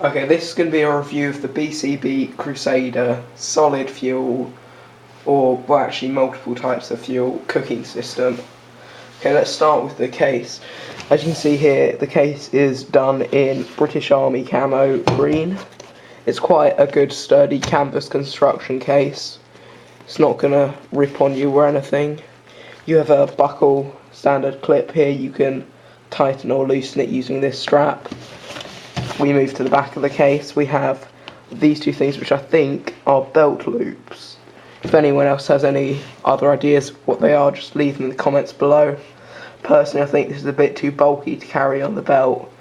Okay, this is going to be a review of the BCB Crusader solid fuel, or well, actually multiple types of fuel cooking system. Okay, let's start with the case. As you can see here, the case is done in British Army camo green. It's quite a good sturdy canvas construction case. It's not going to rip on you or anything. You have a buckle standard clip here. You can tighten or loosen it using this strap. We move to the back of the case. We have these two things, which I think are belt loops. If anyone else has any other ideas what they are, just leave them in the comments below. Personally, I think this is a bit too bulky to carry on the belt,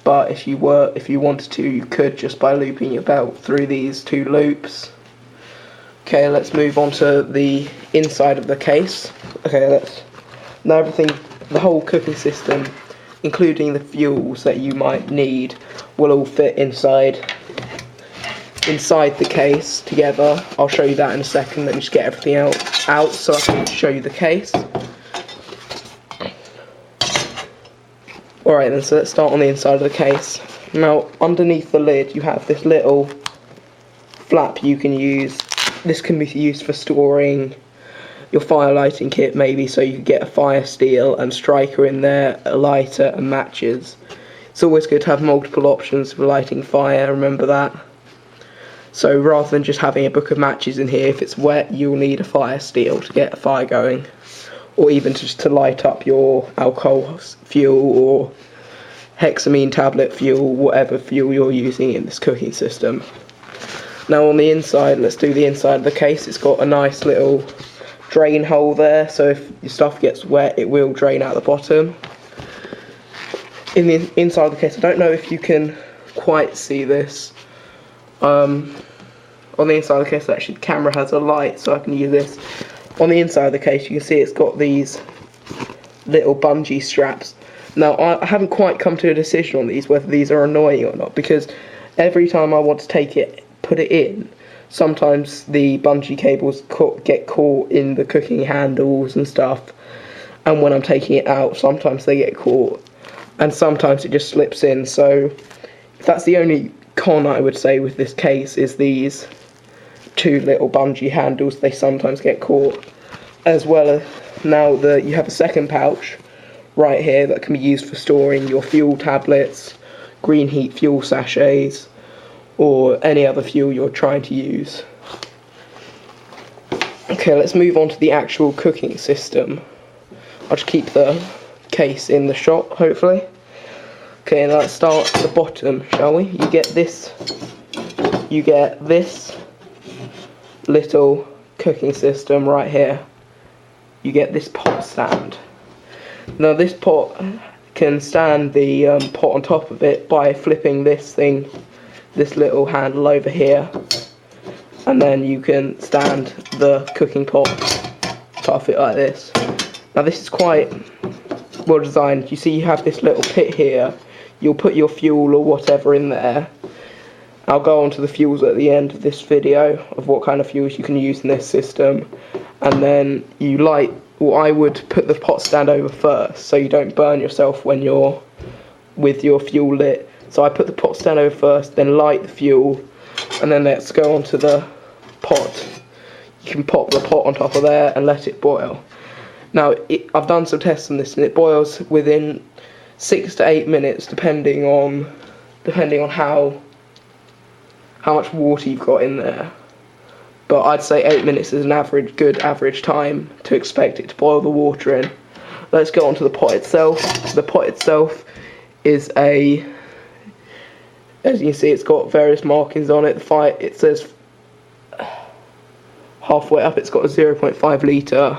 but if you wanted to, you could just by looping your belt through these two loops. Okay, let's move on to the inside of the case. Okay, now everything, the whole cooking system, including the fuels that you might need, will all fit inside the case together. I'll show you that in a second. Let me just get everything out so I can show you the case. Alright then, so let's start on the inside of the case. Now, underneath the lid you have this little flap you can use. This can be used for storing your fire lighting kit, maybe, so you can get a fire steel and striker in there, a lighter and matches. It's always good to have multiple options for lighting fire, remember that. So rather than just having a book of matches in here, if it's wet you'll need a fire steel to get a fire going, or even just to light up your alcohol fuel or hexamine tablet fuel, whatever fuel you're using in this cooking system. Now on the inside, let's do the inside of the case. It's got a nice little drain hole there, so if your stuff gets wet it will drain out the bottom. In the inside of the case, I don't know if you can quite see this, on the inside of the case actually the camera has a light so I can use this. On the inside of the case you can see it's got these little bungee straps. Now I haven't quite come to a decision on these, whether these are annoying or not, because every time I want to put it in, sometimes the bungee cables get caught in the cooking handles and stuff, and when I'm taking it out sometimes they get caught and sometimes it just slips in. So that's the only con I would say with this case, is these two little bungee handles, they sometimes get caught. As well as now you have a second pouch right here that can be used for storing your fuel tablets, green heat fuel sachets, or any other fuel you're trying to use. Okay, let's move on to the actual cooking system. I'll just keep the case in the shot, hopefully. Okay, now let's start at the bottom, shall we? You get this little cooking system right here. You get this pot stand. Now this pot can stand the pot on top of it by flipping this little handle over here, and then you can stand the cooking pot above it like this. Now this is quite well designed. You see you have this little pit here. You'll put your fuel or whatever in there. I'll go on to the fuels at the end of this video of what kind of fuels you can use in this system, and then I would put the pot stand over first so you don't burn yourself when you're with your fuel lit. So I put the pot stand over first, then light the fuel, and then let's go on to the pot. You can pop the pot on top of there and let it boil. Now I've done some tests on this and it boils within 6 to 8 minutes depending on how much water you've got in there. But I'd say 8 minutes is an good average time to expect it to boil the water in. Let's go on to the pot itself. The pot itself is as you can see, it's got various markings on it. It says halfway up it's got a 0.5 litre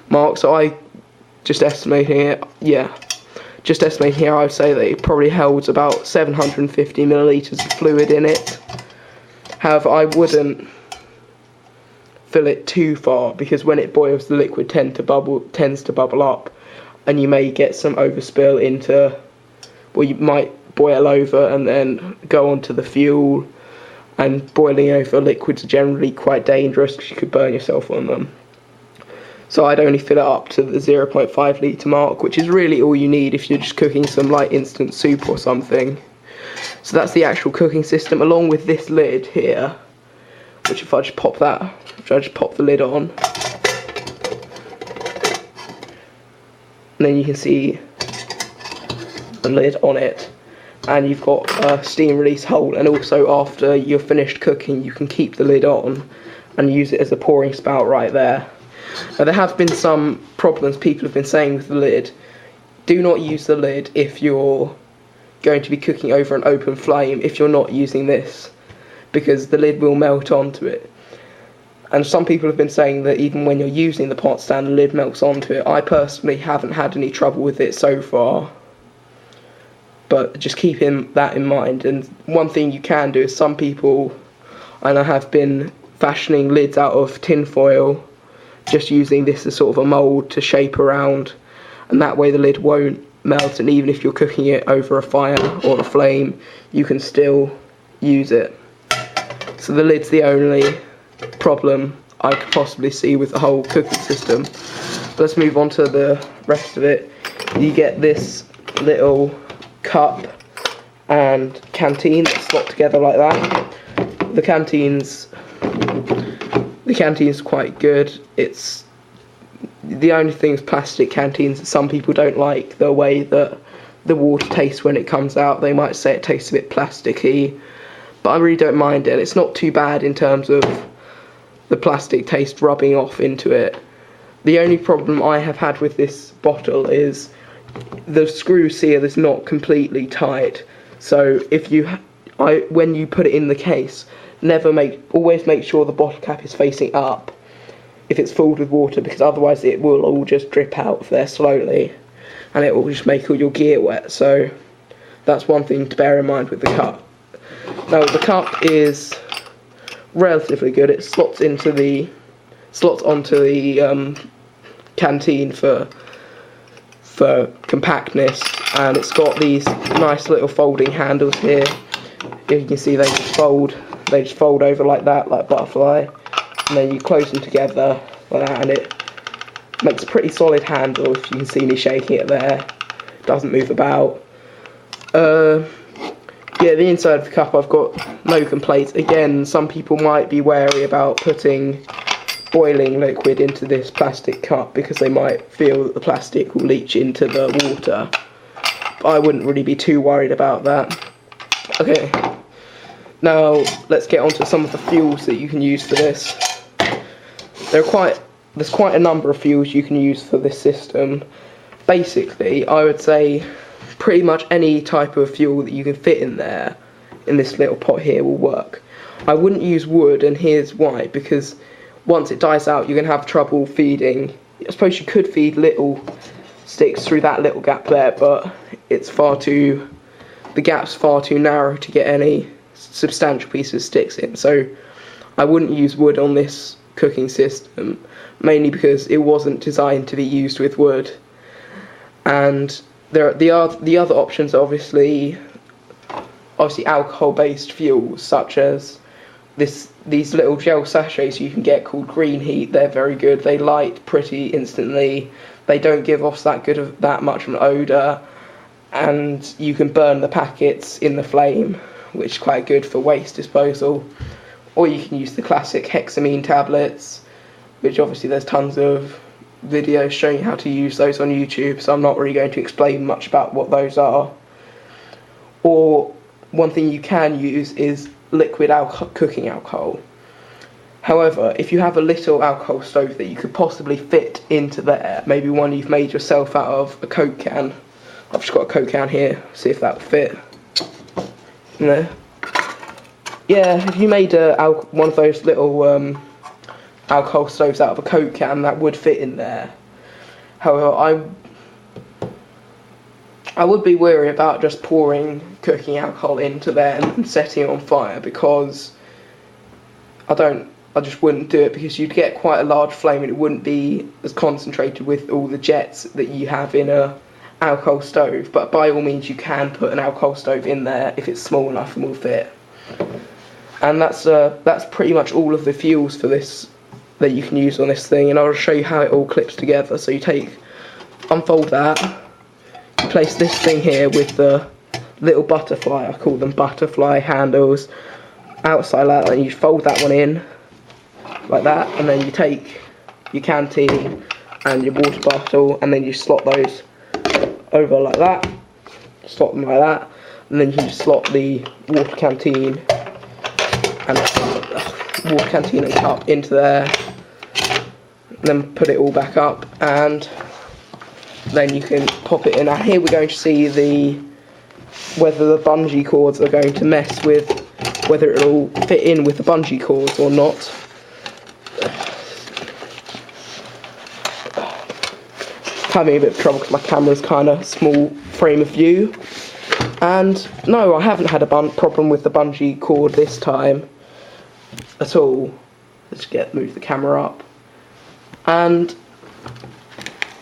mark, so I just estimating here, I would say that it probably holds about 750 millilitres of fluid in it. However, I wouldn't fill it too far, because when it boils the liquid tends to bubble up, and you may get some overspill into, well, you might boil over and then go onto the fuel, and boiling over liquids are generally quite dangerous because you could burn yourself on them. So I'd only fill it up to the 0.5 litre mark, which is really all you need if you're just cooking some light instant soup or something. So that's the actual cooking system, along with this lid here, which if I just pop the lid on, and then you can see the lid on it, and you've got a steam release hole, and also after you're finished cooking you can keep the lid on and use it as a pouring spout right there. Now there have been some problems people have been saying with the lid. Do not use the lid if you're going to be cooking over an open flame if you're not using this, because the lid will melt onto it. And some people have been saying that even when you're using the pot stand, the lid melts onto it. I personally haven't had any trouble with it so far, but just keep that in mind. And one thing you can do is, some people, and I have been fashioning lids out of tin foil, just using this as sort of a mould to shape around, and that way the lid won't melt, and even if you're cooking it over a fire or a flame you can still use it. So the lid's the only problem I could possibly see with the whole cooking system. Let's move on to the rest of it. You get this little cup and canteen that slot together like that. The canteen's quite good. It's the only thing is plastic canteens. Some people don't like the way that the water tastes when it comes out. They might say it tastes a bit plasticky, but I really don't mind it. It's not too bad in terms of the plastic taste rubbing off into it. The only problem I have had with this bottle is the screw seal is not completely tight. So when you put it in the case, always make sure the bottle cap is facing up if it's filled with water, because otherwise it will all just drip out of there slowly and it will just make all your gear wet. So that's one thing to bear in mind with the cup. Now the cup is relatively good. It slots onto the canteen for compactness, and it's got these nice little folding handles here. If you can see, they just fold over like that, like butterfly, and then you close them together like that, and it makes a pretty solid handle. If you can see me shaking it there, it doesn't move about. Yeah, the inside of the cup, I've got no complaints. Again, some people might be wary about putting boiling liquid into this plastic cup because they might feel that the plastic will leach into the water, but I wouldn't really be too worried about that. Okay, now let's get on to some of the fuels that you can use for this. There's quite a number of fuels you can use for this system. Basically, I would say pretty much any type of fuel that you can fit in there, in this little pot here, will work. I wouldn't use wood, and here's why: because once it dies out, you're going to have trouble feeding. I suppose you could feed little sticks through that little gap there, but the gap's far too narrow to get any substantial pieces of sticks in. So I wouldn't use wood on this cooking system, mainly because it wasn't designed to be used with wood. And the other options are obviously alcohol-based fuels, such as these little gel sachets you can get called Green Heat. They're very good. They light pretty instantly. They don't give off that much of an odour, and you can burn the packets in the flame, which is quite good for waste disposal. Or you can use the classic hexamine tablets, which obviously there's tons of videos showing how to use those on YouTube, so I'm not really going to explain much about what those are. Or one thing you can use is liquid cooking alcohol. However, if you have a little alcohol stove that you could possibly fit into there, maybe one you've made yourself out of a Coke can. I've just got a Coke can here, see if that will fit. No. Yeah, if you made one of those little alcohol stoves out of a Coke can, that would fit in there. However, I would be wary about just pouring cooking alcohol into there and setting it on fire, because I just wouldn't do it, because you'd get quite a large flame and it wouldn't be as concentrated with all the jets that you have in a alcohol stove. But by all means, you can put an alcohol stove in there if it's small enough and will fit. And that's pretty much all of the fuels for this that you can use on this thing, and I'll show you how it all clips together. So you unfold that, you place this thing here with the little butterfly, I call them butterfly handles, outside like that, and you fold that one in like that, and then you take your canteen and your water bottle, and then you slot those over like that, slot them like that, and then you can just slot the water canteen and cup into there, and then put it all back up, and then you can pop it in. Now here we're going to see whether the bungee cords are going to mess with, whether it'll fit in with the bungee cords or not. Having a bit of trouble because my camera's kind of small frame of view. And no, I haven't had a problem with the bungee cord this time at all. Let's move the camera up, and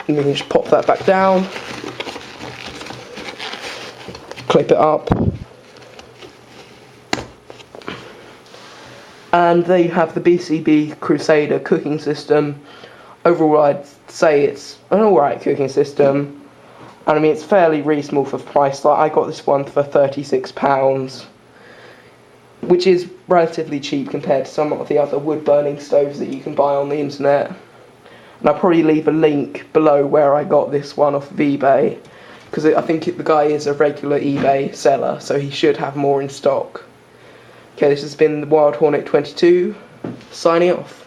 we can just pop that back down, clip it up, and there you have the BCB Crusader cooking system. Overall, I'd say it's an alright cooking system, and I mean it's fairly reasonable for price. Like, I got this one for £36, which is relatively cheap compared to some of the other wood burning stoves that you can buy on the internet. And I'll probably leave a link below where I got this one off of eBay, because I think the guy is a regular eBay seller, so he should have more in stock. Okay, this has been the Wild Hornet 22, signing off.